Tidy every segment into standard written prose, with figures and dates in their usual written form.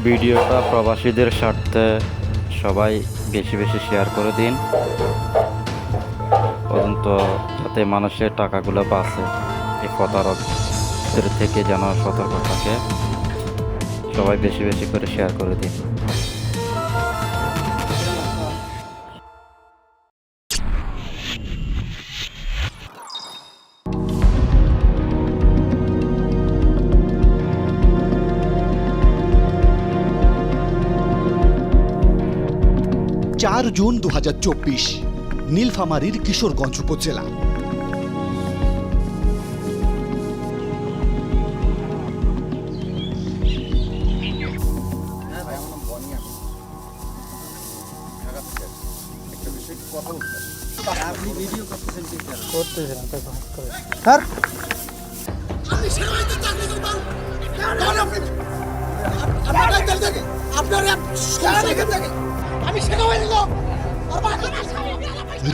ভিডিওটা প্রবাসীদের স্বার্থে সবাই বেশি বেশি শেয়ার করে দিন, পর্যন্ত যাতে মানুষের টাকাগুলো বাঁচে, এই প্রতারকদের থেকে যেন সতর্ক থাকে। সবাই বেশি বেশি করে শেয়ার করে দিন। 4 জুন 2024 নীলফামারীর কিশোরগঞ্জ উপজেলা।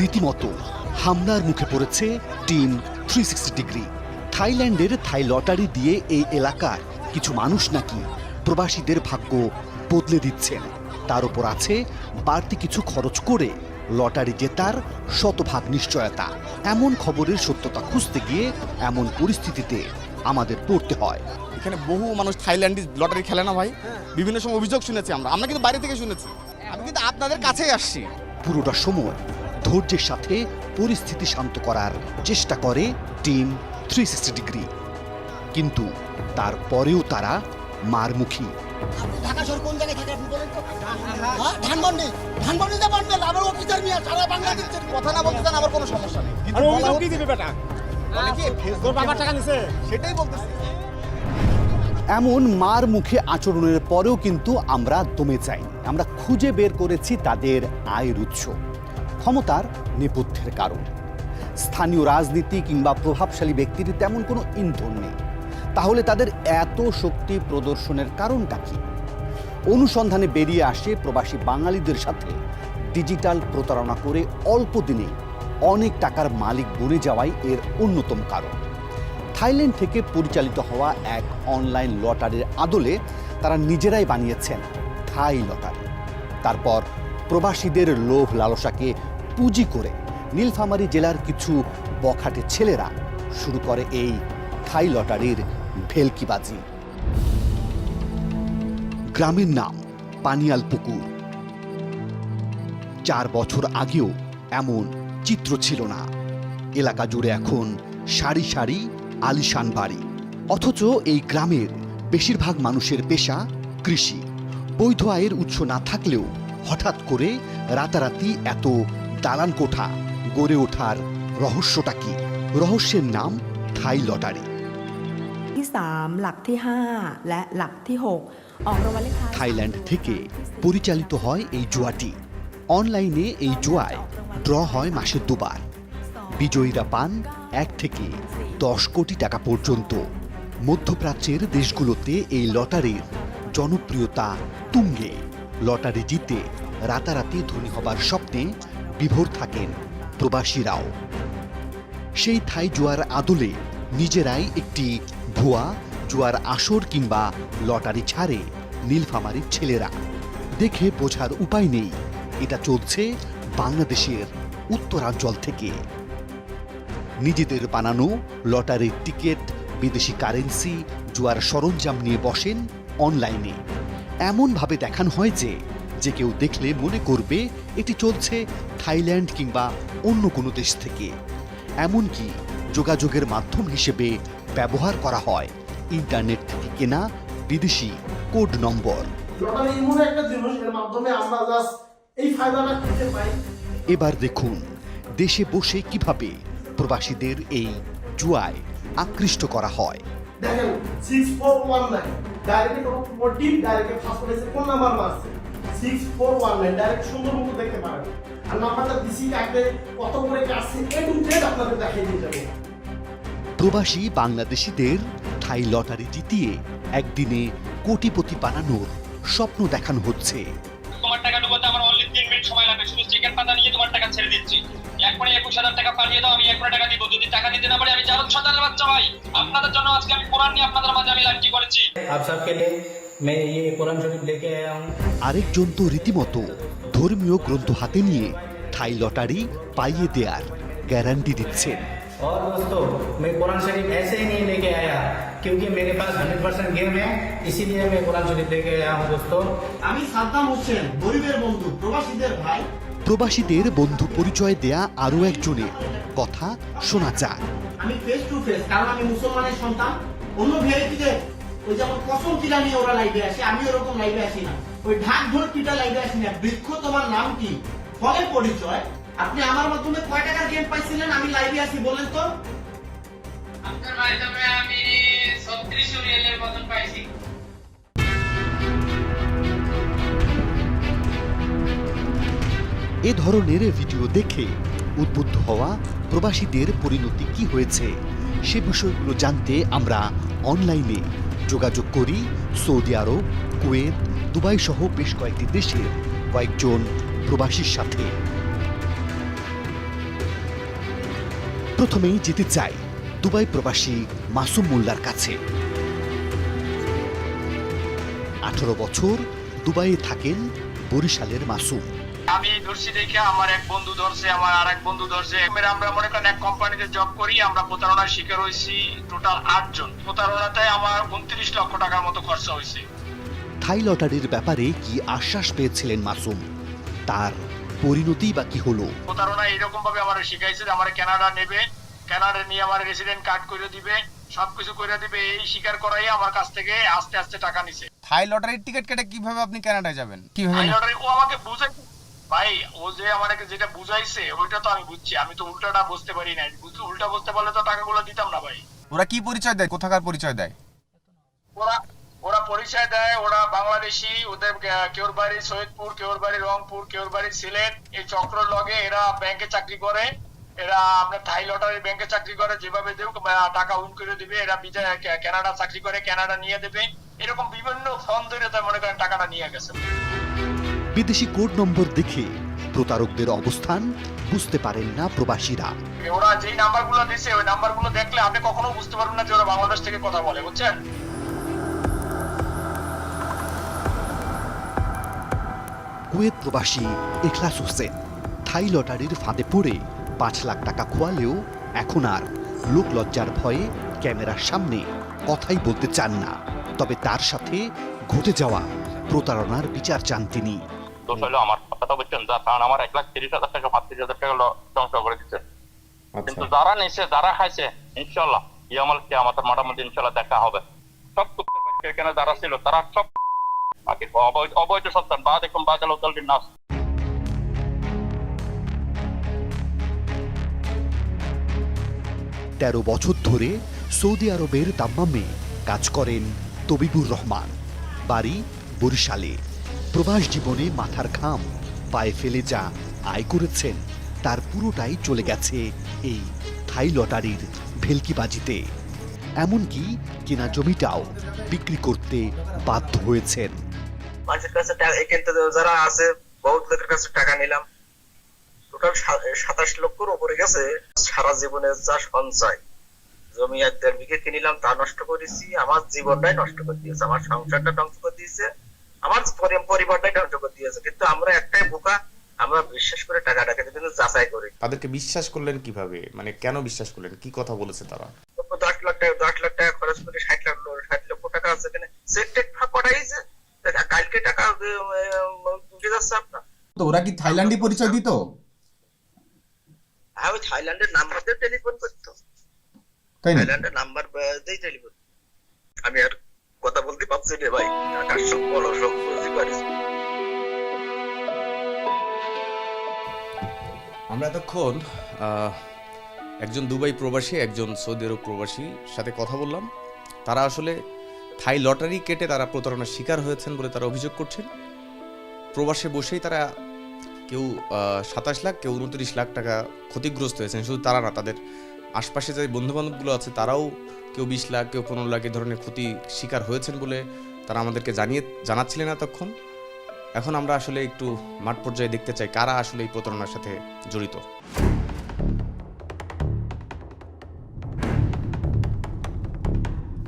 রীতিমতো হামলার মুখে পড়েছে টিম 360 ডিগ্রি। থাইল্যান্ডের থাই লটারি দিয়ে এই এলাকার কিছু মানুষ নাকি প্রবাসীদের ভাগ্য বদলে দিচ্ছেন। তার উপর আছে বাড়তি কিছু খরচ করে লটারি জেতার শতভাগ নিশ্চয়তা। এমন খবরের সত্যতা খুঁজতে গিয়ে এমন পরিস্থিতিতে আমাদের পড়তে হয়। এখানে বহু মানুষ থাইল্যান্ডে লটারি খেলে না ভাই, বিভিন্ন সময় অভিযোগ শুনেছি আমরা কিন্তু বাইরে থেকে শুনেছি। আমি কিন্তু আপনাদের কাছেই আসছি। পুরোটা সময় ধৈর্যের সাথে পরিস্থিতি শান্ত করার চেষ্টা করে টিম 360 ডিগ্রি, কিন্তু তারপরেও তারা মারমুখী। ঢাকা শহর কোন জায়গায় থাকে আপনি বলেন তো? ধানমন্ডি, ধানমন্ডিতে বানবেন আমার অফিসার নিয়ে সারা বাংলাদেশের কথা না বলতে চান আমার কোনো সমস্যা নেই, কিন্তু অভিযোগ কি দিবে বেটা? মানে কি ফেসবুক বাবার টাকা নিছে সেটাই বলতেছি। এমন মার মুখে আচরণের পরেও কিন্তু আমরা দমে যাই। আমরা খুঁজে বের করেছি তাদের আয়ের উৎস, ক্ষমতার নেপথ্যের কারণ। স্থানীয় রাজনীতি কিংবা প্রভাবশালী ব্যক্তির তেমন কোনো ইন্ধন নেই। তাহলে তাদের এত শক্তি প্রদর্শনের কারণটা কি? অনুসন্ধানে বেরিয়ে আসে প্রবাসী বাঙালিদের সাথে ডিজিটাল প্রতারণা করে অল্প দিনে অনেক টাকার মালিক বনে যাওয়াই এর অন্যতম কারণ। থাইল্যান্ড থেকে পরিচালিত হওয়া এক অনলাইন লটারির আদলে তারা নিজেরাই বানিয়েছেন থাই লটারি। তারপর প্রবাসীদের লোভ লালসাকে পুঁজি করে নীলফামারী জেলার কিছু বখাটে ছেলেরা শুরু করে এই থাই লটারির ভেলকিবাজি। গ্রামের নাম পানিয়াল পুকুর। 4 বছর আগেও এমন চিত্র ছিল না। এলাকা জুড়ে এখন সারি সারি আলিশান বাড়ি, অথচ এই গ্রামের বেশিরভাগ মানুষের পেশা কৃষি। বৈধ আয়ের উৎস না থাকলেও হঠাৎ করে রাতারাতি এত দালান কোঠা গড়ে ওঠার রহস্যটা কি? রহস্যের নাম থাই লটারি। ที่ 3 หลักที่ 5 และหลักที่ 6 ออกรางวัลเลขท้าย থাইল্যান্ড থেকে পরিচালিত হয় এই জুয়াটি। অনলাইনে এই জুয়ায় ড্র হয় মাসে 2 বার। বিজয়ীরা পান 1 থেকে 10 কোটি টাকা পর্যন্ত। মধ্যপ্রাচ্যের দেশগুলোতে এই লটারির জনপ্রিয়তা তুঙ্গে। লটারি জিতে রাতারাতি ধনী হবার স্বপ্নে বিভোর থাকেন প্রবাসীরাও। সেই থাই জুয়ার আদলে নিজেরাই একটি ভুয়া জুয়ার আসর কিংবা লটারি ছাড়ে নীলফামারীর ছেলেরা। দেখে বোঝার উপায় নেই এটা চলছে বাংলাদেশের উত্তরাঞ্চল থেকে। নিজেদের বানানো লটারির টিকিট, বিদেশি কারেন্সি, জুয়ার সরঞ্জাম নিয়ে বসেন অনলাইনে। এমনভাবে দেখানো হয় যে কেউ দেখলে মনে করবে এটি চলছে থাইল্যান্ড কিংবা অন্য কোনো দেশ থেকে। এমনকি যোগাযোগের মাধ্যম হিসেবে ব্যবহার করা হয় ইন্টারনেট থেকে কেনা বিদেশি কোড নম্বর। লটারি এমন একটা জিনিস এর মাধ্যমে আমরা জাস্ট এই ফায়দাটা খুঁজে পাই। এবার দেখুন দেশে বসে কিভাবে প্রবাসীদের এই জুয়ায় আকৃষ্ট করা হয়। দেখেন 6419 ডাইরেক্ট কোনো টিম ডাইরেক্ট ফার্স্ট প্লেসে কোন নাম্বার মারছে 6419 ডাইরেক্ট সুন্দর মতো দেখতে পারেন। আর নাম্বারটা দিছি কাকে কত করে কাছে এ টু জেড আপনাদের দেখিয়ে দিয়ে যাব। প্রবাসী বাংলাদেশিদের থাই লটারি জিতিয়ে একদিনে কোটিপতি বানানোর স্বপ্ন দেখানো হচ্ছে। তোমার টাকা ডুবাতে আমার অনলি 3 মিনিট সময় লাগবে, শুধু চেকের পাতা নিয়ে তোমার টাকা ছেড়ে দিচ্ছি। একবারে 21,000 টাকা পাঠিয়ে দাও, আমি 1 টাকা দিব। যদি টাকা দিতে না পারি আমি জারদ সন্তানের বাচ্চা ভাই। আপনাদের জন্য আজকে আমি কোরআন নিয়ে আপনাদের মাঝে আমি লাইভটি করেছি। आप सबके लिए मैं ये कुरान शरीफ लेके आया हूँ। আরেকজন তো রীতিমতো ধর্মীয় গ্রন্থ হাতে নিয়ে থাই লটারি পাইয়ে দেয়ার গ্যারান্টি দিচ্ছেন। और दोस्तों मैं कुरान शरीफ ऐसे ही नहीं लेके आया क्योंकि मेरे पास 100% गेम है, इसीलिए मैं कुरान शरीफ लेके आया हूँ दोस्तों। আমি সাদ্দাম হোসেন, গরিবের বন্ধু, প্রবাসীদের ভাই। প্রবাসীদের বন্ধু পরিচয় দেয়া আরও একজনের কথা শোনা যাক। আমি ফেস টু ফেস, কারণ আমি মুসলমানের সন্তান। অন্য ভিআইপিদের ওই যেমন কসম কিনা নিয়ে ওরা লাইভে আসে, আমি ওরকম লাইভে আসি না। ওই ঢাক ঢোল পিটা লাইভে আসি না। বৃক্ষ তোমার নাম কি, ফলে পরিচয়। আপনি আমার মাধ্যমে কয় টাকার গেম পাইছিলেন? আমি লাইভে আসি, বলেন তো। আপনার মাধ্যমে আমি 36 রিয়ালের মতন পাইছি। এ ধরনের ভিডিও দেখে উদ্বুদ্ধ হওয়া প্রবাসীদের পরিণতি কি হয়েছে সে বিষয়গুলো জানতে আমরা অনলাইনে যোগাযোগ করি সৌদি আরব, কুয়েত, দুবাই সহ বেশ কয়েকটি দেশের কয়েকজন প্রবাসীর সাথে। প্রথমেই যেতে চাই দুবাই প্রবাসী মাসুম মোল্লার কাছে। 18 বছর দুবাইয়ে থাকেন বরিশালের মাসুম। আমি ধরছি দেখে আমার এক বন্ধু ধরছে, আমার আরেক বন্ধু ধরছে। আমরা মনে করেন এক কোম্পানিতে জব করি, আমরা প্রতারণার শিকার হয়েছি টোটাল 8 জন। প্রতারণাতে আমার 29 লক্ষ টাকার মতো খরচা হয়েছে। থাই লটারির ব্যাপারে কি আশ্বাস পেয়েছিলেন মাসুম, তার পরিণতি বা কি হলো? প্রতারণা এরকম ভাবে আমার শিখাইছে যে আমার কানাডা নেবে, কানাডা নিয়ে আমার রেসিডেন্ট কার্ড করে দিবে, সবকিছু করে দিবে, এই স্বীকার করাই আমার কাছ থেকে আস্তে আস্তে টাকা নিছে। থাই লটারির টিকিট কেটে কিভাবে আপনি কানাডায় যাবেন? কিভাবে? থাই লটারি ও আমাকে বুঝাইছে ভাই, ও যে আমাকে যেটা বুঝাইছে ওইটা তো আমি বুঝছি, আমি তো উল্টাটা বুঝতে পারি না। উল্টা বুঝতে পারলে তো টাকাগুলো দিতাম না ভাই। ওরা কি পরিচয় দেয়, কোথাকার পরিচয় দেয়? ওরা পরিচয় দেয় ওরা বাংলাদেশি। ওদের কেউর বাড়ি সৈয়দপুর, কেউর বাড়ি রংপুর, কেউর বাড়ি সিলেট। এই চক্র লগে এরা ব্যাংকে চাকরি করে। এরা আপনার থাই লটারি ব্যাংকে চাকরি করে, যেভাবে দেব টাকা উইন করে দিবে। এরা কানাডা চাকরি করে, কানাডা নিয়ে দেবে। এরকম বিভিন্ন ফোন ধরে তার মনে করেন টাকাটা নিয়ে গেছে। বিদেশি কোড নম্বর দেখে প্রতারকদের অবস্থান বুঝতে পারেন না প্রবাসীরা। ওরা যেই নাম্বারগুলো দিছে ওই নাম্বারগুলো দেখলে আপনি কখনো বুঝতে পারবেন না যে ওরা বাংলাদেশ থেকে কথা বলে, বুঝছেন? কুয়েত প্রবাসী ইখলাস হোসেন থাই লটারির ফাঁদে পড়ে 5 লাখ টাকা খোয়ালেও এখন আর লোক লজ্জার ভয়ে ক্যামেরার সামনে কথাই বলতে চান না। তবে তার সাথে ঘটে যাওয়া প্রতারণার বিচার চান তিনি। দোষ হলো আমার, কথা বলছেন, কারণ আমার 1,30,000 টাকা 35,000 টাকা ধ্বংস করে দিচ্ছে। কিন্তু যারা নিছে, যারা খাইছে, ইনশাল্লাহ ইয়ামাল কিয়ামতের মাঝামাঝি ইনশাল্লাহ দেখা হবে। সব কুত্তার বাচ্চা এখানে যারা ছিল তারা সব অবৈধ সন্তান বা দেখুন বাজাল উদ্দলটির নাচ। 13 বছর ধরে সৌদি আরবের দাম্মামে কাজ করেন তবিবুর রহমান। বাড়ি বরিশালে। প্রবাস জীবনে মাথার ঘাম পায়ে ফেলে যা আয় করেছেন তার পুরোটাই চলে গেছে এই থাই লটারির ভেলকিবাজিতে। এমনকি কেনা জমিটাও বিক্রি করতে বাধ্য হয়েছেন। মানুষের কাছে কিন্তু যারা আছে বহুত লোকের কাছে টাকা নিলাম, টোটাল 27 লক্ষর উপরে গেছে। সারা জীবনে যা সঞ্চয়, জমি 1.5 বিঘে কিনিলাম তা নষ্ট করেছি। আমার জীবনটাই নষ্ট করে দিয়েছে, আমার সংসারটা ধ্বংস করে দিয়েছে, আমার পরিবারটাই ধ্বংস করে দিয়েছে। কিন্তু আমরা একটাই বোকা, আমরা বিশ্বাস করে টাকাটাকে কিন্তু যাচাই করি। তাদেরকে বিশ্বাস করলেন কিভাবে, মানে কেন বিশ্বাস করলেন, কি কথা বলেছে তারা? 10 লাখ টাকা খরচ করে 60 লক্ষ টাকা আছে এখানে সেট পাঠাইছে। কালকে টাকা উঠে যাচ্ছে আপনার। তো ওরা কি থাইল্যান্ডে পরিচয় দিত? আমি থাইল্যান্ডের নাম্বার দিয়ে টেলিফোন করতো, তাই না? থাইল্যান্ডের নাম্বার দিয়ে টেলিফোন। আমি আর কথা বলতে পারছি রে ভাই, টাকার সব বড় সব বুঝতে পারিস। আমরা এতক্ষণ একজন দুবাই প্রবাসী, একজন সৌদি আরব প্রবাসীর সাথে কথা বললাম। তারা আসলে থাই লটারি কেটে তারা প্রতারণার শিকার হয়েছেন বলে তারা অভিযোগ করছেন। প্রবাসে বসেই তারা কেউ 27 লাখ, কেউ 29 লাখ টাকা ক্ষতিগ্রস্ত হয়েছেন। শুধু তারা না, তাদের আশপাশে যে বন্ধুবান্ধবগুলো আছে তারাও কেউ 20 লাখ, কেউ 15 লাখ এই ধরনের ক্ষতি শিকার হয়েছেন বলে তারা আমাদেরকে জানাচ্ছিলেন এতক্ষণ। এখন আমরা আসলে একটু মাঠ পর্যায়ে দেখতে চাই কারা আসলে এই প্রতারণার সাথে জড়িত।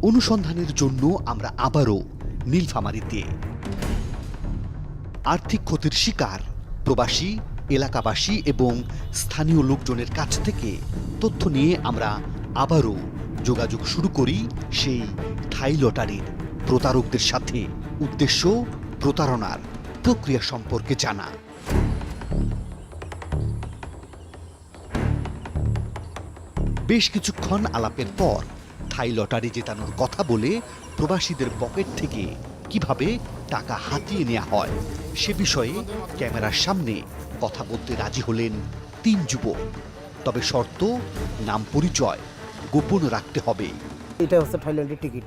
অনুসন্ধানের জন্য আমরা আবারও নীলফামারীতে। আর্থিক ক্ষতির শিকার প্রবাসী, এলাকাবাসী এবং স্থানীয় লোকজনের কাছ থেকে তথ্য নিয়ে আমরা আবারও যোগাযোগ শুরু করি সেই থাই লটারির প্রতারকদের সাথে। উদ্দেশ্য প্রতারণার প্রক্রিয়া সম্পর্কে জানা। বেশ কিছুক্ষণ আলাপের পর থাই লটারি জেতানোর কথা বলে প্রবাসীদের পকেট থেকে কিভাবে টাকা হাতিয়ে নেওয়া হয় সে বিষয়ে ক্যামেরার সামনে কথা বলতে রাজি হলেন 3 যুবক। তবে শর্ত, নাম পরিচয় গোপন রাখতে হবে। এটা হচ্ছে থাইল্যান্ডের টিকিট।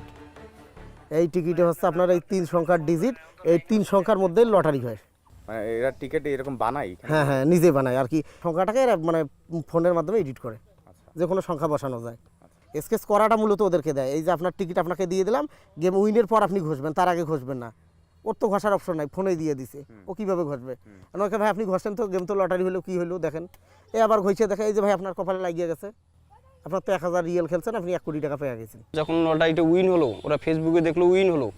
এই টিকিটে হচ্ছে আপনার এই 3 সংখ্যার ডিজিট, এই 3 সংখ্যার মধ্যে লটারি হয়। মানে এরা টিকিট এরকম বানায়? হ্যাঁ, নিজে বানায় আর কি। সংখ্যাটাকে এরা মানে ফোনের মাধ্যমে এডিট করে, যে কোনো সংখ্যা বসানো যায়। স্কেচ করাটা মূলত ওদেরকে দেয়। এই যে আপনার টিকিট আপনাকে দিয়ে দিলাম, গেম উইনের পর আপনি ঘষবেন, তার আগে ঘষবেন না। ওর তো ঘষার অপশন নাই, ফোনেই দিয়ে দিছে। ও কীভাবে ঘষবে? ওকে ভাই আপনি ঘষেন তো, গেম তো লটারি হলো, কী হলো দেখেন। এই আবার ঘষে দেখে, এই যে ভাই আপনার কপালে লাগিয়ে গেছে, আপনার তো 1000 রিয়েল খেলছেন, আপনি 1 কোটি টাকা পেয়ে গেছেন। যখন লটারিটা উইন হলো, ওরা ফেসবুকে দেখলো উইন হলো,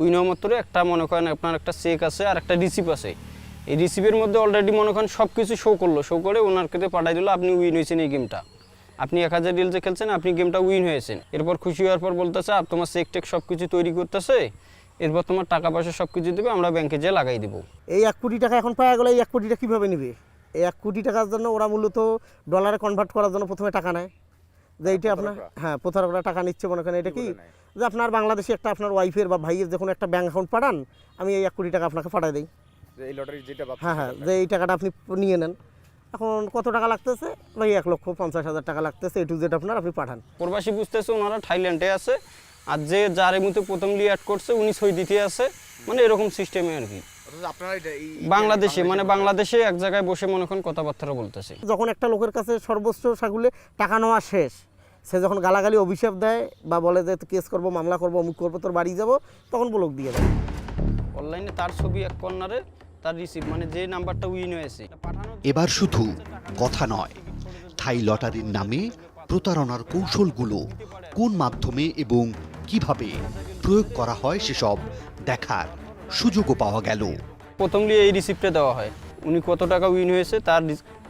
উইন হওয়ার মাত্র একটা মনে করেন আপনার একটা চেক আছে আর একটা রিসিপ্ট আছে। এই রিসিপ্টের মধ্যে অলরেডি মনে করেন সব কিছু শো করলো, শো করে ওনার কাছে পাঠাই দিল আপনি উইন হয়েছেন এই গেমটা, আপনি 1000 রিয়েল যে খেলছেন আপনি গেমটা উইন হয়েছেন। এরপর খুশি হওয়ার পর বলতেছে তোমার চেক টেক সব কিছু তৈরি করতেছে, এরপর তোমার টাকা পয়সা সব কিছু দেবে, আমরা ব্যাংকে যেয়ে লাগাই দেবো। এই 1 কোটি টাকা এখন পাওয়া গেলে এই 1 কোটিটা কীভাবে নেবে? এই 1 কোটি টাকার জন্য ওরা মূলত ডলারে কনভার্ট করার জন্য প্রথমে টাকা নেয়। যে এইটা আপনার প্রতারকরা টাকা নিচ্ছে মনে করেন এটা কি, যে আপনার বাংলাদেশে একটা আপনার ওয়াইফের বা ভাইয়ের যখন একটা ব্যাংক অ্যাকাউন্ট পাঠান, আমি এই 1 কোটি টাকা আপনাকে পাঠাই দিই। যে এই টাকাটা আপনি নিয়ে নেন। এখন কত টাকা লাগতেছে ভাই? 1,50,000 টাকা লাগতেছে, A to Z আপনি পাঠান। প্রবাসী বুঝতেছে ওনারা থাইল্যান্ডে আছে, আর যে যার এই মধ্যে প্রথম অ্যাড করছে উনি সই দিতে আছে, মানে এরকম সিস্টেমে আর কি। বাংলাদেশে এক জায়গায় বসে মনে করেন কথাবার্তা বলতেছে। যখন একটা লোকের কাছে সর্বোচ্চ সাগুলে টাকা নেওয়া শেষ, সে যখন গালাগালি অভিশাপ দেয় বা বলে যে কেস করব, মামলা করব, অমুক করবো, তোর বাড়ি যাব, তখন ব্লক দিয়ে দেয়। অনলাইনে তার ছবি এক কর্নারে, তার রিসিভ মানে যে নাম্বারটা উইন হয়েছে। এবার শুধু কথা নয়, থাই লটারির নামে প্রতারণার কৌশলগুলো কোন মাধ্যমে এবং কিভাবে প্রয়োগ করা হয় সেসব দেখার সুযোগও পাওয়া গেল। প্রথমলি এই রিসিপ্টটা দেওয়া হয়, উনি কত টাকা উইন হয়েছে তার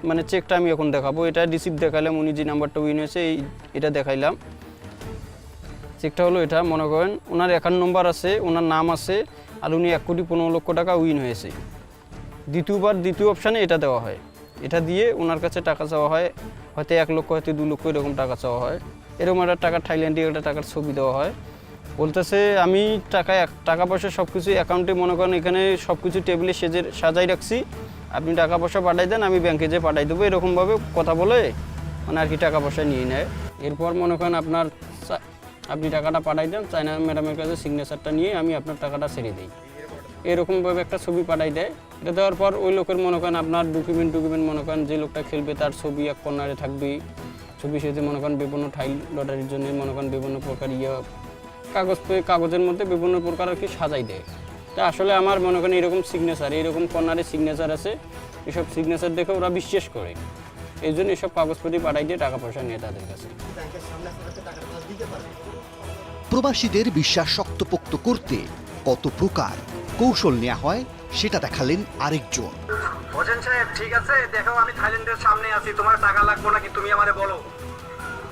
মানে চেকটা আমি এখন দেখাবো। এটা রিসিপ্ট দেখালাম, উনি যে নাম্বারটা উইন হয়েছে এটা দেখাইলাম। চেকটা হলো এটা, মনে করেন ওনার অ্যাকাউন্ট নম্বর আছে, ওনার নাম আছে, আর উনি 1,15,00,000 টাকা উইন হয়েছে। দ্বিতীয় অপশানে এটা দেওয়া হয়, এটা দিয়ে ওনার কাছে টাকা চাওয়া হয়, হয়তো 1 লক্ষ, হয়তো 2 লক্ষ, এরকম টাকা চাওয়া হয়। এরকম একটা টাকা থাইল্যান্ডে একটা টাকার ছবি দেওয়া হয়, বলতেছে আমি টাকা পয়সা সব কিছু অ্যাকাউন্টে মনে করেন এখানে সব কিছু টেবিলে সাজাই রাখছি, আপনি টাকা পয়সা পাঠাই দেন, আমি ব্যাংকে যেয়ে পাঠাই দেবো, এরকমভাবে কথা বলে মানে আর কি টাকা পয়সা নিয়ে নেয়। এরপর মনে করেন আপনি টাকাটা পাঠাই দেন, চায়না ম্যাডামের কাছে সিগনেচারটা নিয়ে আমি আপনার টাকাটা ছেড়ে দিই, এরকমভাবে একটা ছবি পাঠাই দেয়। এটা দেওয়ার পর ওই লোকের মনে করেন আপনার ডকুমেন্ট মনে করেন যে লোকটা খেলবে তার ছবি এক কর্নারে থাকবে, ছবি সাথে মনে করেন বিভিন্ন থাই লটারির জন্য মনে করেন বিভিন্ন প্রকার কাগজের মধ্যে বিভিন্ন প্রকার আর কি সাজাই দেয়। তা আসলে আমার মনে করেন এরকম সিগনেচার, এরকম কর্নারে সিগনেচার আছে, এসব সিগনেচার দেখে ওরা বিশ্বাস করে, এই জন্য এসব কাগজপত্র পাঠাই দিয়ে টাকা পয়সা নিয়ে তাদের কাছে। প্রবাসীদের বিশ্বাস শক্তপোক্ত করতে কত প্রকার কৌশল নেওয়া হয় সেটা দেখালেন আরেকজন। হোসেন সাহেব ঠিক আছে, দেখো আমি থাইল্যান্ডের সামনে আছি, তোমার টাকা লাগবে নাকি তুমি আমারে বলো,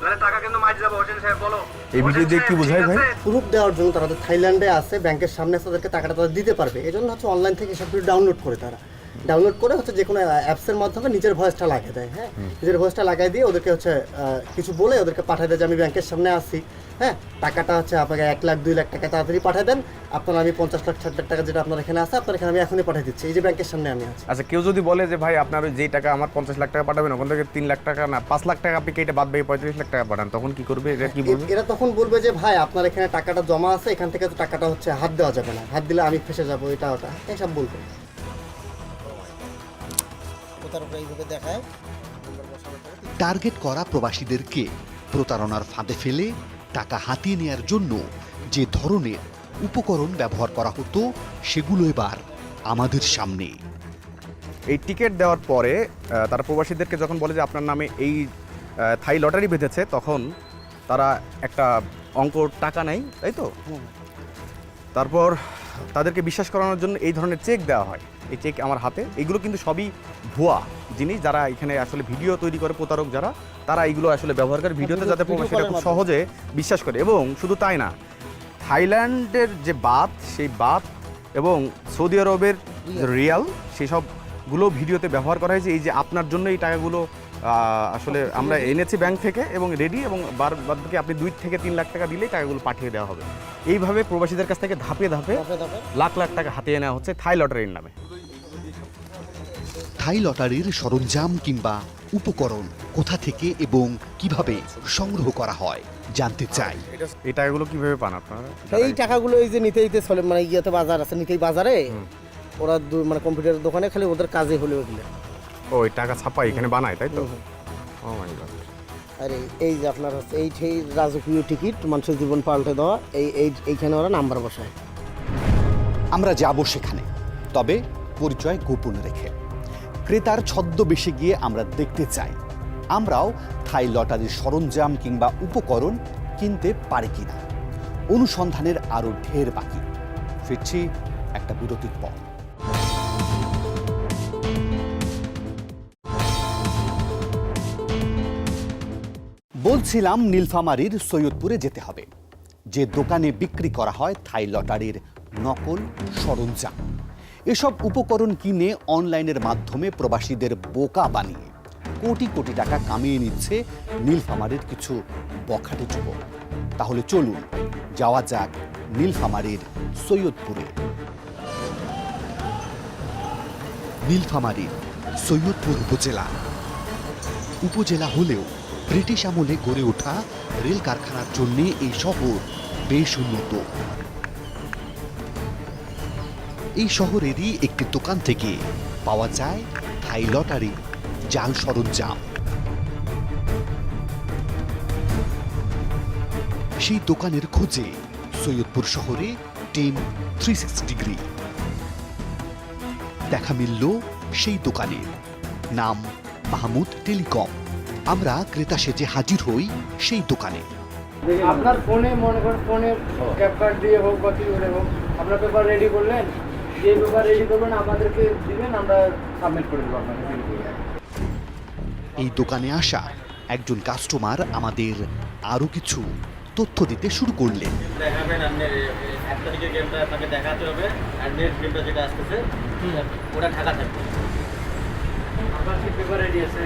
মানে টাকা কিন্তু মাইর যাবো। হোসেন সাহেব বলো। এই ভিডিও দেখে কি বোঝায় ভাই? প্রুফ দেওয়ার জন্য তারা তো থাইল্যান্ডে আছে, ব্যাংকের সামনে তাদেরকে টাকাটা তারা দিতে পারবে, এই জন্য হচ্ছে অনলাইন থেকে সব কিছু ডাউনলোড করে হচ্ছে যে কোনো অ্যাপসের মাধ্যমে নিজের ভয়েসটা লাগিয়ে দেয়। হ্যাঁ, নিজের ভয়েসটা লাগাই দিয়ে ওদেরকে হচ্ছে কিছু বলে ওদেরকে পাঠিয়ে দেয় যে আমি ব্যাংকের সামনে আসছি, হ্যাঁ টাকাটা হচ্ছে আপনাকে 1 লাখ 2 লাখ টাকা তাড়াতাড়ি পাঠিয়ে দেন, আপনার আমি 50 লাখ 60 লাখ টাকা যেটা আপনার এখানে আছে আপনার এখানে আমি এখনই পাঠিয়ে দিচ্ছি, এই যে ব্যাংকের সামনে আমি আছি। আচ্ছা, কেউ যদি বলে যে ভাই আপনার যেই টাকা আমার 50 লাখ টাকা পাঠাবেন ওখান থেকে 3 লাখ টাকা না 5 লাখ টাকা আপনি কেটে বাদ দিয়ে 35 লাখ টাকা পাঠান, তখন কি করবে? এটা কি বলবে? এরা তখন বলবে যে ভাই আপনার এখানে টাকাটা জমা আছে, এখান থেকে তো টাকাটা হচ্ছে হাত দেওয়া যাবে না, হাত দিলে আমি ফেসে যাবো, এটা ওটা এসব বলবে। টার্গেট করা প্রবাসীদেরকে প্রতারণার ফাঁদে ফেলে টাকা হাতিয়ে নেয়ার জন্য যে ধরনের উপকরণ ব্যবহার করা হতো সেগুলো এবার আমাদের সামনে। এই টিকিট দেওয়ার পরে তারা প্রবাসীদেরকে যখন বলে যে আপনার নামে এই থাই লটারি বেঁধেছে, তখন তারা একটা অঙ্ক টাকা নেয়, তাই তো? তারপর তাদেরকে বিশ্বাস করানোর জন্য এই ধরনের চেক দেওয়া হয়। এই চেক আমার হাতে, এগুলো কিন্তু সবই ভুয়া জিনিস। যারা এখানে আসলে ভিডিও তৈরি করে, প্রতারক যারা, তারা এইগুলো আসলে ব্যবহার করে ভিডিওতে, যাতে প্রবাসীরা খুব সহজে বিশ্বাস করে। এবং শুধু তাই না, থাইল্যান্ডের যে বাত, সেই বাত এবং সৌদি আরবের রিয়াল, সেই সবগুলো ভিডিওতে ব্যবহার করা হয়েছে। এই যে আপনার জন্য এই টাকাগুলো আসলে আমরা এনেছি ব্যাংক থেকে এবং রেডি, এবং বাদ বাকি আপনি 2 থেকে 3 লাখ টাকা দিলেই টাকাগুলো পাঠিয়ে দেওয়া হবে। এইভাবে প্রবাসীদের কাছ থেকে ধাপে ধাপে লাখ লাখ টাকা হাতিয়ে নেওয়া হচ্ছে থাই লটারির নামে। থাই লটারির সরঞ্জাম কিংবা উপকরণ কোথা থেকে এবং কিভাবে সংগ্রহ করা হয় জানতে চাই। এই টাকাগুলো কিভাবে পান আপনারা? এই টাকাগুলো এই যে নিতেই চলে, মানে ইয়েতে বাজার আছে, নিতেই বাজারে ওরা মানে কম্পিউটারের দোকানে খালি ওদের কাজে হলে ওইগুলো। ওই টাকা ছাপাই এখানে বানায়, তাই তো? ও মাই গড। আরে এই যে আপনার হচ্ছে এই রাজকীয় টিকিট, মানুষের জীবন পাল্টে দেওয়া, এইখানে ওরা নাম্বার বসায়। আমরা যাব সেখানে, তবে পরিচয় গোপন রেখে। ক্রেতার ছদ্মবেশে গিয়ে আমরা দেখতে চাই আমরাও থাই লটারির সরঞ্জাম কিংবা উপকরণ কিনতে পারি কিনা। অনুসন্ধানের আরও ঢের বাকি। ফিরছি একটা বিরতির পর। বলছিলাম নীলফামারীর সৈয়দপুরে যেতে হবে, যে দোকানে বিক্রি করা হয় থাই লটারির নকল সরঞ্জাম। এসব উপকরণ কিনে অনলাইনের মাধ্যমে প্রবাসীদের বোকা বানিয়ে কোটি কোটি টাকা কামিয়ে নিচ্ছে নীলফামারীর কিছু বখাটে যুবক। তাহলে চলুন যাওয়া যাক নীলফামারীর সৈয়দপুরে। নীলফামারীর সৈয়দপুর উপজেলা হলেও ব্রিটিশ আমলে গড়ে ওঠা রেল কারখানার জন্য এই শহর বেশ উন্নত। এই শহরেরই একটি দোকান থেকে পাওয়া যায় থাই লটারি জাল সরঞ্জাম। সেই দোকানের খোঁজে সৈয়দপুর শহরে টিম 360 ডিগ্রি। দেখা মিলল সেই দোকানের, নাম মাহমুদ টেলিকম। আমরা ক্রেতা সেজে হাজির হই সেই দোকানে। আপনার ফোনে মনে করেন, ফোনে ক্যাপ কার্ড দিয়ে হোক বা কি করে হোক, আপনার পেপার রেডি করলেন, যে পেপার রেডি করবেন আমাদেরকে দিবেন, আমরা সাবমিট করে দেবো আপনাকে। এই দোকানে আসা একজন কাস্টমার আমাদের আরো কিছু তথ্য দিতে শুরু করলেন। দেখাবেন আপনার 1 তারিখের গেমটা আপনাকে দেখাতে হবে, আর নেক্সট গেমটা যেটা আসতেছে ওটা ঢাকা থাকবে। আপনার কি পেপার রেডি আছে?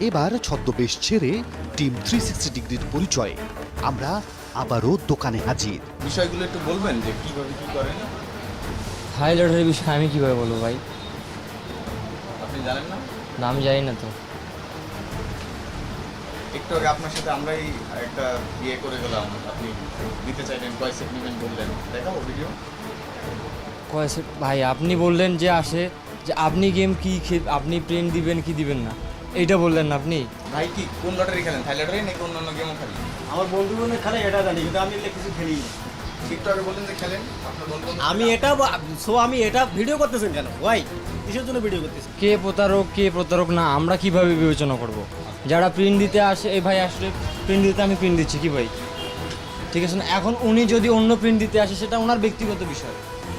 এবার ছদ্মবেশ ছেড়ে টিম 360 ডিগ্রির পরিচয়ে আমরা আবারও দোকানে হাজির। বিষয়গুলো একটু বলবেন যে কিভাবে কি করেন? থাই লটারির বিষয়ে আমি কিভাবে বলবো ভাই? আপনি জানেন না? না, আমি জানি না তো। একটু আগে আপনার সাথে আমরাই একটা বিয়ে করে গেলাম, আপনি দিতে চাইলেন, কয় সেট নেবেন বললেন, দেখাবো ভিডিও? কয় সেট ভাই? আপনি বললেন যে আসে যে আপনি গেম কি আপনি প্রিন্ট দিবেন কি দিবেন না, এইটা বললেন না আপনি। ভাই কি কোন লটারি খেলেন? থাই লটারি নাকি অন্যান্য গেমও খেলেন? আমার বন্ধু বোনে খেলে এটা জানি, কিন্তু আমি কিছু খেলি। একটু আগে বললেন যে খেলেন আপনার বন্ধু। আমি এটা ভিডিও করতেছেন কেন ভাই? কিসের জন্য ভিডিও করতেছেন? কে প্রতারক কে প্রতারক না আমরা কিভাবে বিবেচনা করব? যারা প্রিন্ট দিতে আসে, এই ভাই আসলে প্রিন্ট দিতে, আমি প্রিন্ট দিচ্ছি কি ভাই? ঠিক আছে না? এখন উনি যদি অন্য প্রিন্ট দিতে আসে সেটা ওনার ব্যক্তিগত বিষয়।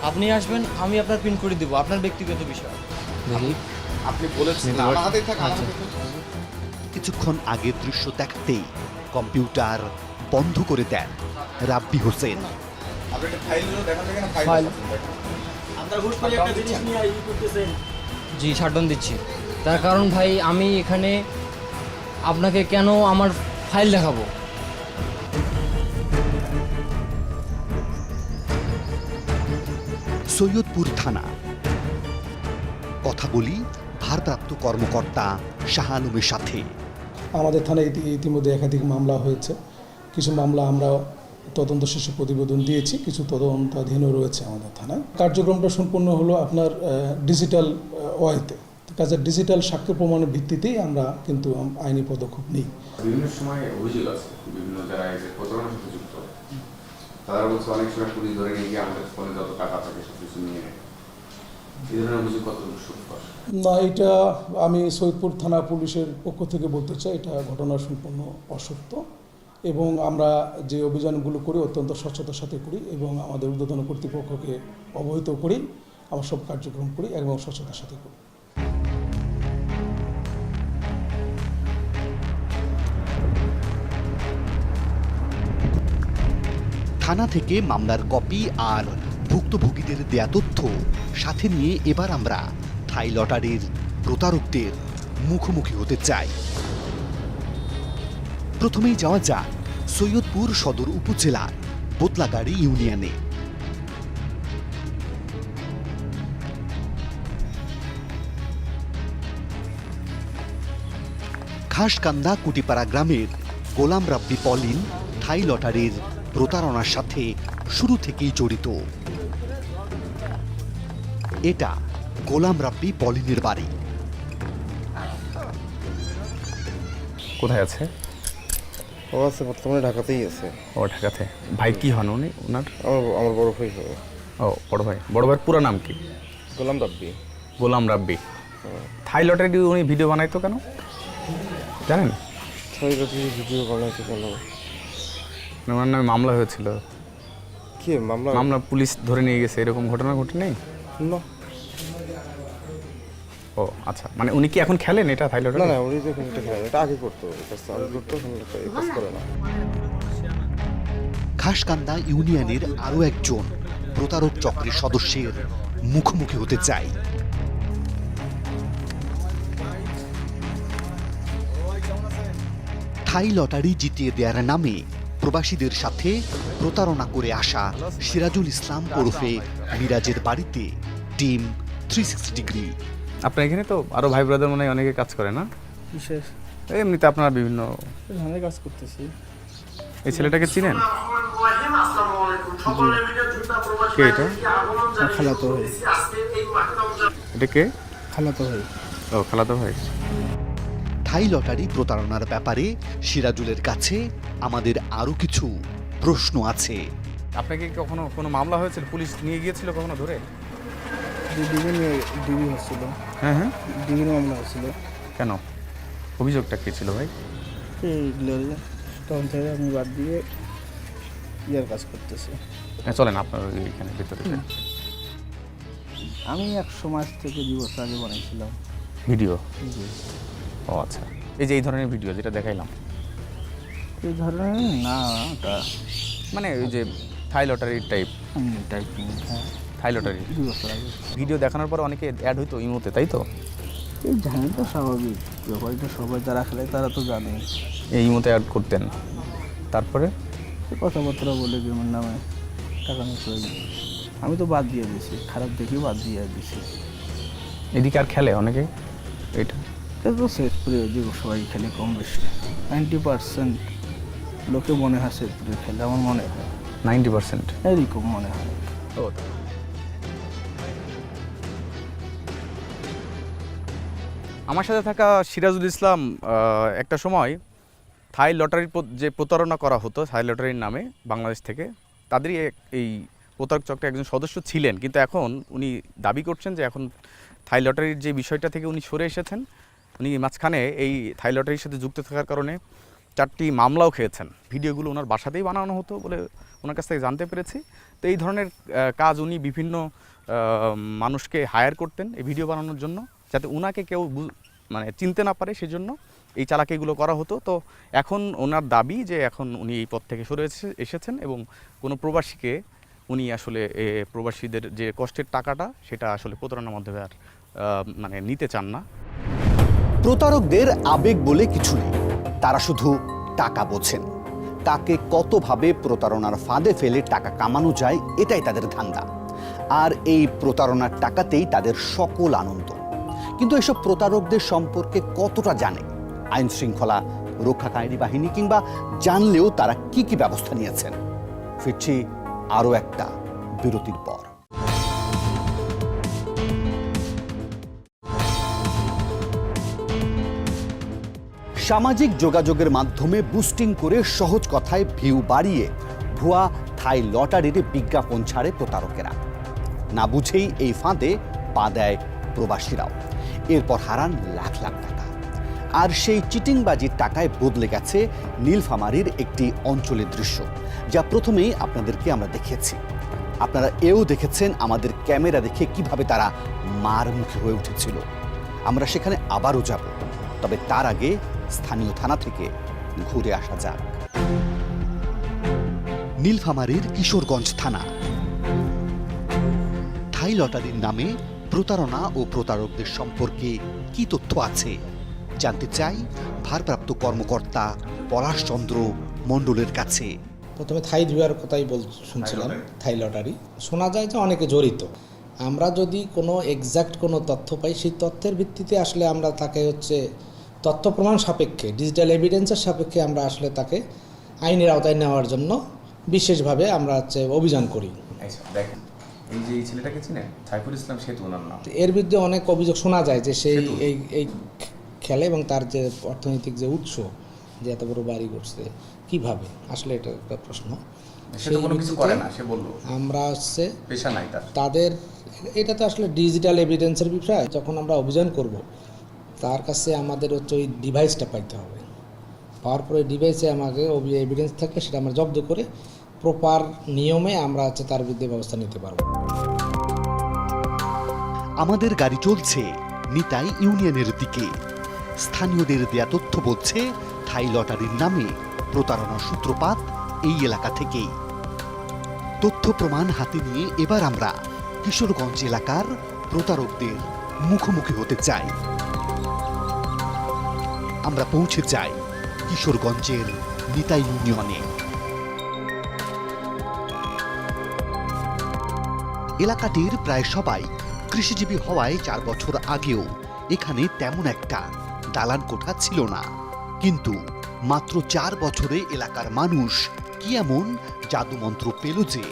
আপনি আসবেন, আমি আপনার প্রিন্ট করে দেবো, আপনার ব্যক্তিগত বিষয়। দেখি আপনি বলেছেন আমার হাতেই থাক, আমার হাতেই থাক। কিছুক্ষণ আগের দৃশ্য দেখাতেই কম্পিউটার বন্ধ করে দেন রাব্বি হোসেন। আপনি একটা ফাইলগুলো দেখান দেখেন, ফাইল আপনার হুট করে একটা জিনিস নিয়ে ই করতেছেন। জি, শাটডাউন দিচ্ছি। তার কারণ ভাই, আমি এখানে আপনাকে কেন আমার ফাইল দেখাবো? সৈয়দপুর থানা। কথা বলি ভারপ্রাপ্ত কর্মকর্তা শাহ আলমের সাথে। আমাদের থানায় ইতিমধ্যে একাধিক মামলা হয়েছে। কিছু মামলা আমরা তদন্ত শেষে প্রতিবেদন দিয়েছি, কিছু তদন্তাধীনও রয়েছে আমাদের থানায়। কার্যক্রমটা সম্পূর্ণ হলো আপনার ডিজিটাল ওয়েতে। তো কাজে ডিজিটাল সাক্ষ্য প্রমাণের ভিত্তিতেই আমরা কিন্তু আইনি পদক্ষেপ নিই। বিভিন্ন সময় অভিযোগ আছে বিভিন্ন যারা এই যে প্রতারণার সাথে যুক্ত, তারা বলছে অনেক সময় পুলিশ ধরে নিয়ে গিয়ে আমাদের ফোনে যত টাকা থাকে সব কিছু নিয়ে নেয়। এই ধরনের অভিযোগ কতটুকু সত্য? না, এটা আমি সৈয়দপুর থানা পুলিশের পক্ষ থেকে বলতে চাই এটা ঘটনা সম্পূর্ণ অসত্য, এবং আমরা যে অভিযানগুলো করি অত্যন্ত স্বচ্ছতার সাথে করি এবং আমাদের ঊর্ধ্বতন কর্তৃপক্ষকে অবহিত করি, আমরা সব কার্যক্রম করি এবং স্বচ্ছতার সাথে করি। থানা থেকে মামলার কপি আর ভুক্তভোগীদের দেয়া তথ্য সাথে নিয়ে এবার আমরা থাই লটারির প্রতারকদের মুখোমুখি হতে চাই। প্রথমেই যাওয়া যাক সৈয়দপুর সদর উপজেলার বোতলাগাড়ি ইউনিয়নে। খাসকান্দা কুটিপাড়া গ্রামের গোলাম রাব্বি পলিন থাই লটারির প্রতারণার সাথে শুরু থেকেই জড়িত। এটা গোলাম রাব্বি পলিনের বাড়ি। কোথায় আছে? ও আছে বর্তমানে ঢাকাতেই আছে। ও ঢাকাতে। ভাই কি হন উনি? ওনার আমার বড় ভাই হবে। ও বড় ভাই। বড় ভাইয়ের পুরো নাম কি? গোলাম রাব্বি। গোলাম রাব্বি। থাই লটারি উনি ভিডিও বানাইতো কেন জানেন? থাই লটারি ভিডিও বানাইতো কেন? ওনার নামে মামলা হয়েছিল। কি মামলা? মামলা পুলিশ ধরে নিয়ে গেছে, এরকম ঘটনা ঘটে নেই? না। ও আচ্ছা, মানে উনি কি এখন খেলেন এটা থাই লটারি? না না, উনি যখন এটা খেলেন, এটা আগে করতো, আগে করতো, এই কাজ করে না। খাসকান্দা ইউনিয়নের আরও একজন প্রতারক চক্রের সদস্যের মুখোমুখি হতে চাই। থাই লটারি জিতিয়ে দেওয়ার নামে প্রবাসীদের সাথে প্রতারণা করে আসা সিরাজুল ইসলাম ওরফে মিরাজের বাড়িতে টিম 360 ডিগ্রি। আপনার এখানে তো আরো ভাই ব্রাদার মনে হয় অনেকে কাজ করে না? বিশেষ এমনিতে আপনারা বিভিন্ন ধানের কাজ করতেছি। এই ছেলেটাকে চিনেন? কে এটা? খালাতো ভাই। এটা কে? খালাতো ভাই। ও খালাতো ভাই। থাই লটারি প্রতারণার ব্যাপারে সিরাজুলের কাছে আমাদের আরো কিছু প্রশ্ন আছে। আপনাকে কি কখনো কোনো মামলা হয়েছিল? পুলিশ নিয়ে গিয়েছিল কখনো ধরে? ডিবি হচ্ছিল। হ্যাঁ হ্যাঁ, ডিবির মামলা হচ্ছিল। কেন? অভিযোগটা কি ছিল ভাই? তখন থেকে আমি বাদ দিয়ে ইয়ার কাজ করতেছি। হ্যাঁ চলেন আপনার এখানে ভিতরে। আমি 100 মাস থেকে 2 বছর আগে বানাইছিলাম ভিডিও। ও আচ্ছা, এই যে এই ধরনের ভিডিও যেটা দেখাইলাম, এই ধরনের না, ওটা মানে ওই যে থাই লটারির টাইপ। হ্যাঁ, থাই লটারি 2 বছর আগে ভিডিও দেখানোর পর অনেকে অ্যাড হইতো ইমোতে, তাই তো? এই জানেন তো, স্বাভাবিক ব্যাপারটা, সবাই যারা খেলে তারা তো জানে। এই ইমোতে অ্যাড করতেন, তারপরে কথাবার্তা বলে গেমের নামে টাকা নিতে হয়। আমি তো বাদ দিয়ে দিয়েছি, খারাপ দেখে বাদ দিয়ে দিয়েছি। এদিকে আর খেলে অনেকে এটা? এটা তো সেট করে যে সবাই খেলে কম বেশি। 90% লোকে মনে হয় সেট করে খেলে, আমার মনে হয় 90% এরকম মনে হয়। ও আমার সাথে থাকা সিরাজুল ইসলাম একটা সময় থাই লটারির যে প্রতারণা করা হতো থাই লটারির নামে বাংলাদেশ থেকে, তাদেরই এই প্রতারক চক্রের একজন সদস্য ছিলেন। কিন্তু এখন উনি দাবি করছেন যে এখন থাই লটারির যে বিষয়টা থেকে উনি সরে এসেছেন। উনি মাঝখানে এই থাই লটারির সাথে যুক্ত থাকার কারণে 4টি মামলাও খেয়েছেন। ভিডিওগুলো ওনার বাসাতেই বানানো হতো বলে ওনার কাছ থেকে জানতে পেরেছি। তো এই ধরনের কাজ উনি বিভিন্ন মানুষকে হায়ার করতেন এই ভিডিও বানানোর জন্য, যাতে ওনাকে কেউ মানে চিনতে না পারে, সেজন্য এই চালাকিগুলো করা হতো। তো এখন ওনার দাবি যে এখন উনি এই পথ থেকে সরে এসেছেন এবং কোনো প্রবাসীকে উনি আসলে প্রবাসীদের যে কষ্টের টাকাটা সেটা আসলে প্রতারণার মাধ্যমে আর মানে নিতে চান না। প্রতারকদের আবেগ বলে কিছু নেই, তারা শুধু টাকা বোঝেন। কাকে কতভাবে প্রতারণার ফাঁদে ফেলে টাকা কামানো যায় এটাই তাদের ধান্দা, আর এই প্রতারণার টাকাতেই তাদের সকল আনন্দ। কিন্তু এসব প্রতারকদের সম্পর্কে কতটা জানে আইন শৃঙ্খলা রক্ষাকারী বাহিনী, কিংবা জানলেও তারা কি কি ব্যবস্থা নিয়েছেন? ফিরছি আরও একটা বিরতির পর। সামাজিক যোগাযোগের মাধ্যমে বুস্টিং করে সহজ কথায় ভিউ বাড়িয়ে ভুয়া থাই লটারির বিজ্ঞাপন ছাড়ে প্রতারকেরা। না বুঝেই এই ফাঁদে পা দেয় প্রবাসীরাও, এরপর হারান লাখ লাখ টাকা। আর সেই চিটিংবাজির টাকায় বদলে গেছে নীলফামারীর একটি অঞ্চলের দৃশ্য, যা প্রথমেই আপনাদেরকে আমরা দেখিয়েছি। আপনারা এও দেখেছেন আমাদের ক্যামেরা দেখে কিভাবে তারা মারমুখী হয়ে উঠেছিল। আমরা সেখানে আবারও যাব, তবে তার আগে স্থানীয় থানা থেকে ঘুরে আসা যাক। নীলফামারীর কিশোরগঞ্জ থানা। থাই লটারির নামে প্রতারণা ও প্রতারকদের সম্পর্কে কি তথ্য আছে জানতে চাই ভারপ্রাপ্ত কর্মকর্তা পলাশচন্দ্র মণ্ডলের কাছে। প্রথমে থাই জুয়ার কথাই শুনছিলাম, থাই লটারি শোনা যায় যে অনেকে জড়িত। আমরা যদি কোনো এক্সাক্ট কোনো তথ্য পাই, সেই তথ্যের ভিত্তিতে আসলে আমরা তাকে তথ্য প্রমাণ সাপেক্ষে, ডিজিটাল এভিডেন্সের সাপেক্ষে আমরা আসলে তাকে আইনের আওতায় নেওয়ার জন্য বিশেষভাবে আমরা অভিযান করি। দেখেন, এই যে এই ছেলেটাকে চিনেন, সাইফুল ইসলাম সেতু ওনার নাম। এর বিরুদ্ধে অনেক অভিযোগ শোনা যায় যে সেই এই খেলে এবং তার যে অর্থনৈতিক যে উৎস, যে এত বড় বাড়ি করছে কিভাবে, আসলে এটা একটা প্রশ্ন। আমরা পেশা নাই তাদের, এটা তো আসলে ডিজিটাল এভিডেন্সের বিষয়। যখন আমরা অভিযান করব, তার কাছে আমাদের ওই ডিভাইসটা পাইতে হবে। পাওয়ার পরে ডিভাইসে আমাকে এভিডেন্স থাকে, সেটা আমরা জব্দ করে প্রপার নিয়মে আমরা তার বিরুদ্ধে ব্যবস্থা নিতে পারব। আমাদের গাড়ি চলছে নিতাই ইউনিয়নের দিকে। স্থানীয়দের দেয়া তথ্য বলছে থাই লটারির নামে প্রতারণার সূত্রপাত এই এলাকা থেকেই। তথ্য প্রমাণ হাতে নিয়ে এবার আমরা কিশোরগঞ্জ এলাকার প্রতারকদের মুখোমুখি হতে চাই। আমরা পৌঁছে যাই কিশোরগঞ্জের নিতাই ইউনিয়নে। এলাকাটির প্রায় সবাই কৃষিজীবী হওয়ায় 4 বছর আগেও এখানে তেমন একটা দালান কোঠা ছিল না। কিন্তু মাত্র 4 বছরে এলাকার মানুষ কি এমন জাদুমন্ত্র পেল যে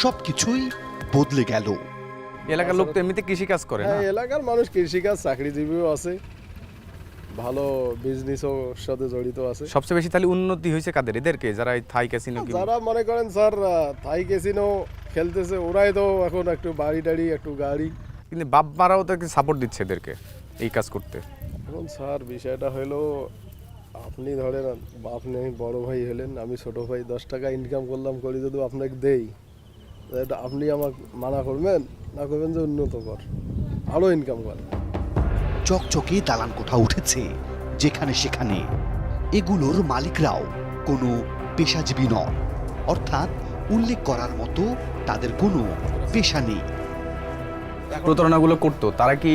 সবকিছুই বদলে গেল। এলাকার লোক তো এমনিতে কৃষিকাজ করে না। এলাকার মানুষ কৃষিকাজ, চাকরিজীবীও আছে, ভালো বিজনেসও সাথে জড়িত আছে। সবচেয়ে বেশি তাহলে উন্নতি হয়েছে কাদের? এদেরকে, যারা এই থাই ক্যাসিনো, যারা মনে করেন স্যার থাই ক্যাসিনো খেলতেছে, ওরাই তো এখন একটু বাড়ি টাড়ি, একটু গাড়ি। কিন্তু বাপ মারাও তো সাপোর্ট দিচ্ছে এদেরকে এই কাজ করতে। এখন স্যার বিষয়টা হলো, আপনি ধরেন আপনি বড় ভাই হলেন, আমি ছোট ভাই, 10 টাকা ইনকাম করলাম, করি যদি আপনাকে দেই, আপনি আমাকে মানা করবেন না? করবেন যে উন্নত কর, আরো ইনকাম কর। চকচকে দালান কোঠা উঠেছে যেখানে সেখানে। এগুলোর মালিকরাও কোনো পেশাজীবী নন, অর্থাৎ উল্লেখ করার মতো তাদের কোনো পেশা নেই। প্রতারণাগুলো করতো তারা কি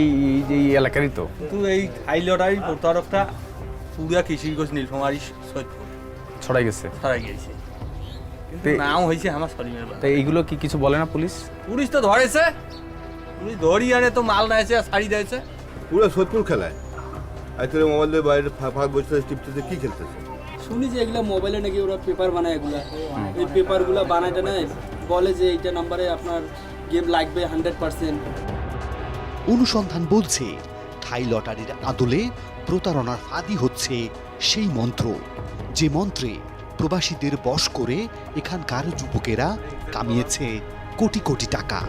এই এলাকারই? তো কিন্তু এই থাই লটারির প্রতারকটা পুরা কিশোরগঞ্জ নীলফামারী ছড়াই গেছে। কিন্তু নাম হয়েছে আমার সলিমের। তাই এইগুলো কি কিছু বলে না পুলিশ? পুলিশ তো ধরেছে, পুলিশ ধরি আনে তো মাল দিয়েছে, শাড়ি দিয়েছে। পুরো সোদপুর খেলায় আজকাল মোবাইলের বাইরে ফাঁক বসে টিপতেছে, কি খেলতেছে? শুনি যে এগুলো মোবাইলে নাকি ওরা পেপার বানায়, এগুলা এই পেপারগুলো বানায় না, বলে যে এইটা নাম্বারে আপনার গেম লাগবে 100%। অনুসন্ধান বলছে থাই লটারির আদলে প্রতারণার ফাঁদি হচ্ছে সেই মন্ত্র, যে মন্ত্রে প্রবাসীদের বশ করে এখানকার যুবকেরা কামিয়েছে কোটি কোটি টাকা।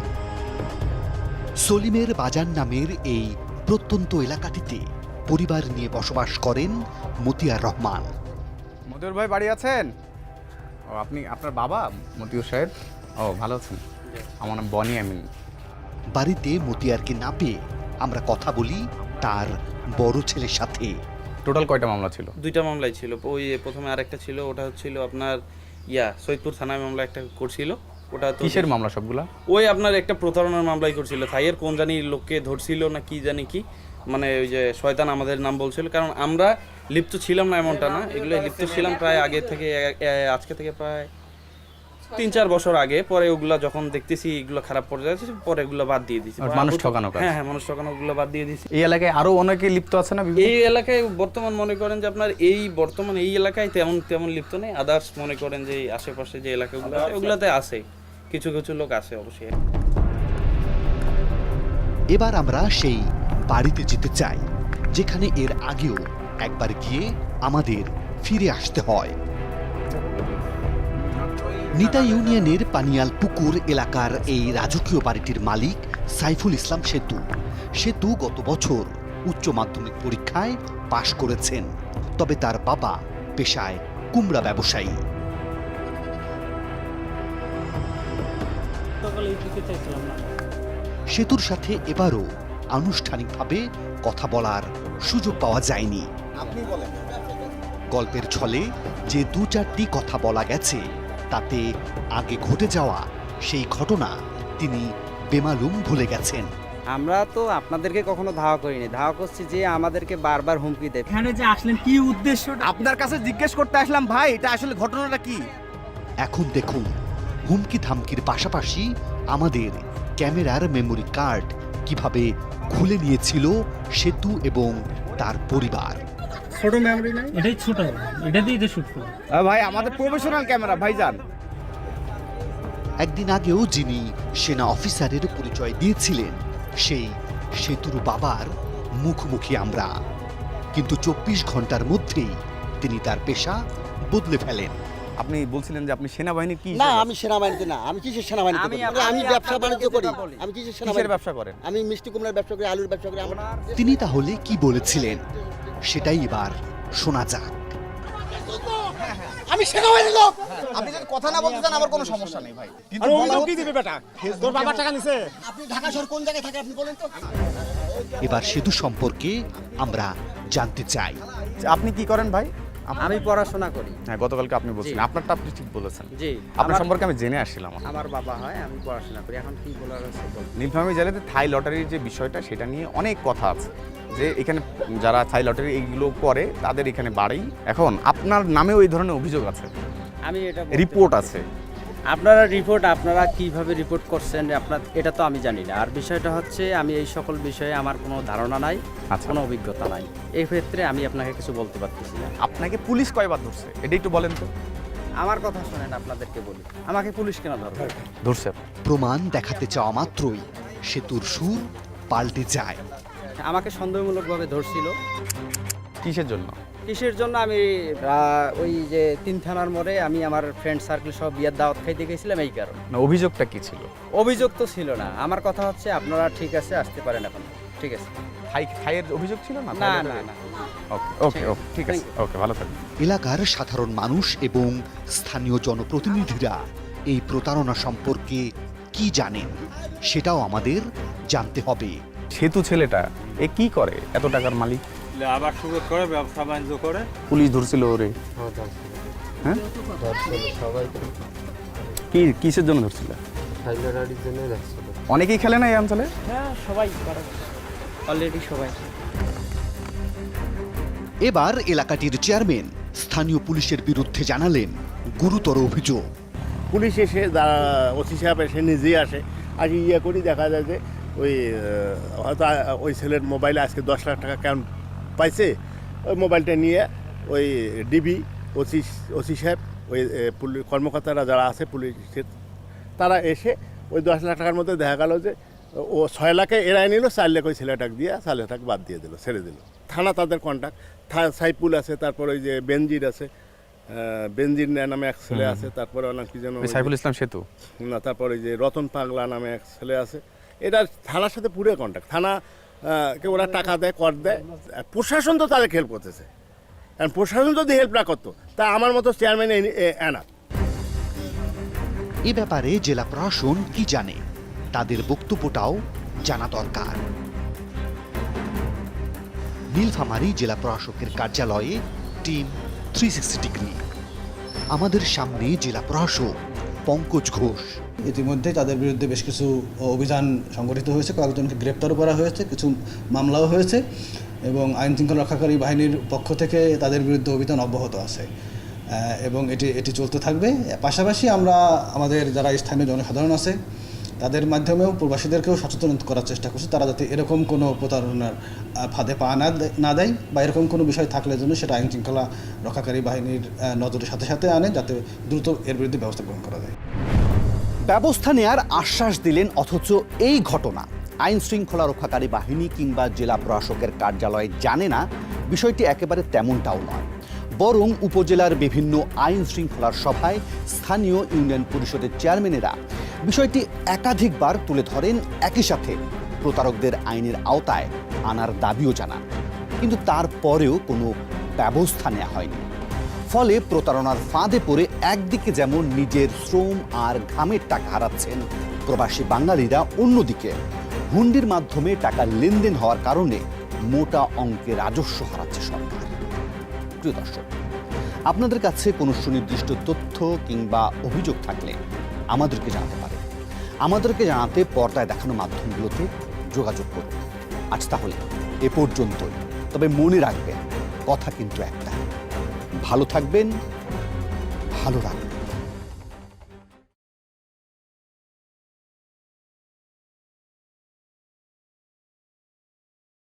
সলিমের বাজার নামের এই প্রত্যন্ত এলাকাটিতে পরিবার নিয়ে বসবাস করেন মতিয়ার রহমান। মতিউর ভাই বাড়ি আছেন? ও, আপনি, আপনার বাবা মতিউর সাহেব? ও, ভালো আছেন? আমার নাম বনি আমিন। বাড়িতে মতিয়ারকে না পেয়ে আমরা কথা বলি তার বড় ছেলের সাথে। টোটাল কয়টা মামলা ছিল? 2টা মামলাই ছিল। ওই প্রথমে আরেকটা ছিল, ওটা হচ্ছিল আপনার সৈয়দপুর থানায় মামলা একটা করছিল। ওটা কিসের মামলা সবগুলা? ওই আপনার একটা প্রতারণার মামলাই করছিল। থাইয়ের কোন জানি লোককে ধরছিল না কি জানি কি, মানে ওই যে শয়তান আমাদের নাম বলছিল। কারণ আমরা লিপ্ত ছিলাম না এমনটা না, এগুলো লিপ্ত ছিলাম প্রায় আগে থেকে, আজকে থেকে প্রায় 3-4 বছর আগে। পরে ওগুলা যখন দেখতেছি এগুলো খারাপ পর্যায়ে আছে, পরে এগুলো বাদ দিয়ে দিয়েছি। মানুষ ঠকানো? হ্যাঁ, মানুষ ঠকানো, ওগুলো বাদ দিয়ে দিয়েছি। এই এলাকায় আরো অনেকে লিপ্ত আছে না? এই এলাকায় বর্তমান মনে করেন যে আপনার বর্তমান এই এলাকায় তেমন লিপ্ত নেই। আদার্স মনে করেন যে আশেপাশে যে এলাকাগুলো আছে ওগুলাতে আছে, কিছু কিছু লোক আছে অবশ্যই। এবার আমরা সেই বাড়িতে যেতে চাই যেখানে এর আগেও একবার গিয়ে আমাদের ফিরে আসতে হয়। নিতা ইউনিয়নের পানিয়াল পুকুর এলাকার এই রাজকীয় বাড়িটির মালিক সাইফুল ইসলাম সেতু গত বছর উচ্চ মাধ্যমিক পরীক্ষায় পাশ করেছেন। তবে তার বাবা পেশায় কুমড়া ব্যবসায়ী। সেতুর সাথে এবারও আনুষ্ঠানিকভাবে কথা বলার সুযোগ পাওয়া যায়নি। গল্পের ছলে যে 2-4টি কথা বলা গেছে তাতে আগে ঘটে যাওয়া সেই ঘটনা তিনি বেমালুম ভুলে গেছেন। আমরা তো আপনাদেরকে কখনো ধাওয়া করিনি, ধাওয়া করছি যে আমাদেরকে বারবার হুমকি দেয়। এখানে যে আসলেন কি উদ্দেশ্য? আপনার কাছে জিজ্ঞেস করতে আসলাম ভাই, এটা আসলে ঘটনাটা কি? এখন দেখুন হুমকি ধামকির পাশাপাশি আমাদের ক্যামেরার মেমোরি কার্ড কিভাবে খুলে নিয়েছিল সেতু এবং তার পরিবার। ছোট মেমোরি নাই, এটাই ছোট, এটা দিয়ে তো শুট করব। ভাই আমাদের প্রফেশনাল ক্যামেরা ভাইজান। একদিন আগেও যিনি সেনা অফিসারের পরিচয় দিয়েছিলেন সেই সেতুর বাবার মুখোমুখি আমরা, কিন্তু 24 ঘন্টার মধ্যেই তিনি তার পেশা বদলে ফেলেন। আপনি বলছিলেন যে আপনি সেনাবাহিনীর কি? না, আমি সেনাবাহিনীতে না। আমি কিসের সেনাবাহিনীতে? আমি ব্যবসা বাণিজ্য করি। আমি কিসের সেনাবাহিনী ব্যবসা করেন? আমি মিষ্টি কুমড়ার ব্যবসা করি, আলুর ব্যবসা করি। তিনি তাহলে কি বলেছিলেন সেটাই এবার শোনা যাক। আমি সেনাবাহিনীর লোক। আপনি যদি কথা না বলতে চান আমার কোনো সমস্যা নেই ভাই, কিন্তু অভিযোগ কি দিবে বেটা? তোর বাবার টাকা নিছে? আপনি ঢাকা শহর কোন জায়গায় থাকে আপনি বলেন তো? এবার সেতু সম্পর্কে আমরা জানতে চাই। আপনি কি করেন ভাই? আমি পড়াশোনা করি। হ্যাঁ, গতকালকে আপনি বলছিলেন, আপনারটা আপনি ঠিক বলেছেন। জি, আপনার সম্পর্কে আমি জেনে আসছিলাম। আমার বাবা হয়, আমি পড়াশোনা করি। এখন কি বলার আছে? নীলফামারী জেলাতে থাই লটারির যে বিষয়টা সেটা নিয়ে অনেক কথা আছে, যে এখানে যারা থাই লটারি এইগুলো করে তাদের এখানে বাড়ি। এখন আপনার নামেও এই ধরনের অভিযোগ আছে, আমি এটা রিপোর্ট আছে। আপনারা কিভাবে রিপোর্ট করছেন এটা তো আমি জানি না। আর বিষয়টা হচ্ছে আমি এই সকল বিষয়ে আমার কোনো ধারণা নাই, কোনো অভিজ্ঞতা নাই। এই ক্ষেত্রে আমি আপনাকে কিছু বলতে পারতেছি না। আপনাকে পুলিশ কয়বার ধরছে এটা একটু বলেন তো। আমার কথা শোনেন, আপনাদেরকে বলি, আমাকে পুলিশ কেন ধরছে? প্রমাণ দেখাতে চাওয়া মাত্রই সেতুর সুর পাল্টে যায়। আমাকে সন্দেহমূলকভাবে ধরছিল। কিসের জন্য? কিসের জন্য? আমি ওই যে 3 থানার মোড়ে আমি আমার ফ্রেন্ড সার্কেল সব বিয়ের দাওয়াত খাইতে গেছিলাম, এই কারণে। না, অভিযোগটা কি ছিল? অভিযোগ তো ছিল না। আমার কথা হচ্ছে আপনারা ঠিক আছে আসতে পারেন এখন। ঠিক আছে। থাইয়ের অভিযোগ ছিল না? না না না। ওকে ঠিক আছে, ওকে, ভালো থাকবেন। এলাকার সাধারণ মানুষ এবং স্থানীয় জনপ্রতিনিধিরা এই প্রতারণা সম্পর্কে কি জানেন সেটাও আমাদের জানতে হবে। সেতু ছেলেটা এ কি করে? এত টাকার মালিক? আবার সুযোগ করে, ব্যবসা বাণিজ্য করে। পুলিশ ধরছিল ওরে? হ্যাঁ, কি কিসের জন্য ধরছিল? অনেকেই খেলে না এই অঞ্চলে? হ্যাঁ, সবাই করে অলরেডি, সবাই। এবার এলাকাটির চেয়ারম্যান স্থানীয় পুলিশের বিরুদ্ধে জানালেন গুরুতর অভিযোগ। পুলিশ এসে ওসি সাহেব এসে নিজেই আসে, আর ইয়ে করি দেখা যায় যে ওই হয়তো ওই ছেলের মোবাইলে আজকে 10 লাখ টাকা কেমন পাইছে, ওই মোবাইলটা নিয়ে ওই ডিবি ওসি সাহেব, ওই পুলিশ কর্মকর্তারা যারা আছে পুলিশের, তারা এসে ওই 10 লাখ টাকার মধ্যে দেখা গেল যে ও 6 লাখে এরাই নিল, 4 লাখ ওই ছেলেটাকে দিয়ে 4 লাখ টাকা বাদ দিয়ে দিল, ছেড়ে দিল। থানা তাদের কন্ট্যাক্ট, সাইফুল আছে, তারপর ওই যে বেনজির আছে, বেনজির নামে এক ছেলে আছে, তারপরে অনেক কি যেন সাইফুল ইসলাম সেতু না, তারপর ওই যে রতন পাগলা নামে এক ছেলে আছে। এটা থানার সাথে পুরো কন্ট্যাক্ট। থানাকে ওরা টাকা দেয়, কর দেয়। প্রশাসন তো তাদের হেল্প করতেছে, কারণ প্রশাসন যদি হেল্প না করতো তা আমার মতো চেয়ারম্যান এনা। এ ব্যাপারে জেলা প্রশাসন কি জানে তাদের বক্তব্যটাও জানা দরকার। নীলফামারী জেলা প্রশাসকের কার্যালয়ে টিম 360 ডিগ্রি। আমাদের সামনে জেলা প্রশাসক পঙ্কজ ঘোষ। ইতিমধ্যে তাদের বিরুদ্ধে বেশ কিছু অভিযান সংগঠিত হয়েছে, কয়েকজনকে গ্রেপ্তারও করা হয়েছে, কিছু মামলাও হয়েছে এবং আইন শৃঙ্খলা রক্ষাকারী বাহিনীর পক্ষ থেকে তাদের বিরুদ্ধে অভিযান অব্যাহত আছে এবং এটি চলতে থাকবে। পাশাপাশি আমরা আমাদের যারা স্থানীয় জনসাধারণ আছে তাদের মাধ্যমেও প্রবাসীদেরকেও সচেতন করার চেষ্টা করছি, তারা যাতে এরকম কোনো প্রতারণার ফাঁদে পা না দেয় বা এরকম কোনো বিষয় থাকলে জন্য সেটা আইন শৃঙ্খলা রক্ষাকারী বাহিনীর নজরের সাথে সাথে আনে, যাতে দ্রুত এর বিরুদ্ধে ব্যবস্থা গ্রহণ করা যায়। ব্যবস্থা নেয়ার আশ্বাস দিলেন, অথচ এই ঘটনা আইন শৃঙ্খলা রক্ষাকারী বাহিনী কিংবা জেলা প্রশাসকের কার্যালয় জানে না, বিষয়টি একেবারে তেমনটাও নয়। বরং উপজেলার বিভিন্ন আইন শৃঙ্খলার সভায় স্থানীয় ইউনিয়ন পরিষদের চেয়ারম্যানেরা বিষয়টি একাধিকবার তুলে ধরেন, একই সাথে প্রতারকদের আইনের আওতায় আনার দাবিও জানান, কিন্তু তারপরেও কোনো ব্যবস্থা নেওয়া হয়নি। ফলে প্রতারণার ফাঁদে পড়ে একদিকে যেমন নিজের শ্রম আর ঘামের টাকা হারাচ্ছেন প্রবাসী বাঙালিরা, অন্যদিকে হুন্ডির মাধ্যমে টাকা লেনদেন হওয়ার কারণে মোটা অঙ্কের রাজস্ব হারাচ্ছে সরকার। প্রিয় দর্শক, আপনাদের কাছে কোনো সুনির্দিষ্ট তথ্য কিংবা অভিযোগ থাকলে আমাদেরকে জানাতে পারেন। আমাদেরকে জানাতে পর্দায় দেখানো মাধ্যমগুলোতে যোগাযোগ করুন। আজ তাহলে এ পর্যন্তই। তবে মনে রাখবেন, কথা কিন্তু একটা, ভালো থাকবেন, ভালো রাখবেন।